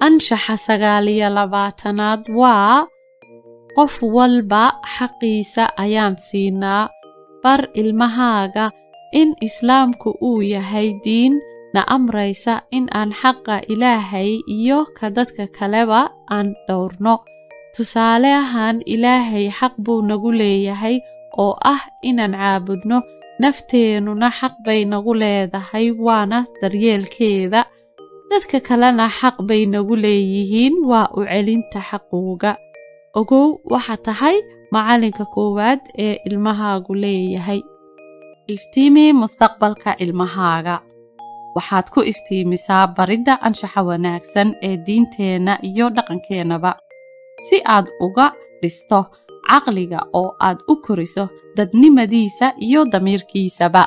anshaxa 29aad waa qof walba xaqiisa ayaan siinaa. bar ilmahaaga in islaamku uu yahay diin na amraysa in aan xaqa Ilaahay iyo ka dadka kaleba aan dhowrno. tusaale ahaan Ilaahay xaq buu nagu leeyahay oo ah inaan caabudno, nafteenuna xaq bay nagu leedahay waana daryeelkeeda. dadka kalena xaq bay nagu leeyihiin waa u celinta xaqooga. ogow waxa tahay macalinka koowaad ee ilmahaagu leeyahay. iftiimi mustaqbalka ilmahaaga. waxaad ku iftiimisaa baridda anshaxa wanaagsan ee diinteena iyo dhaqankeenaba si aad uga dhisto caqliga oo aad u koriso dadnimadiisa iyo damiirkiisaba.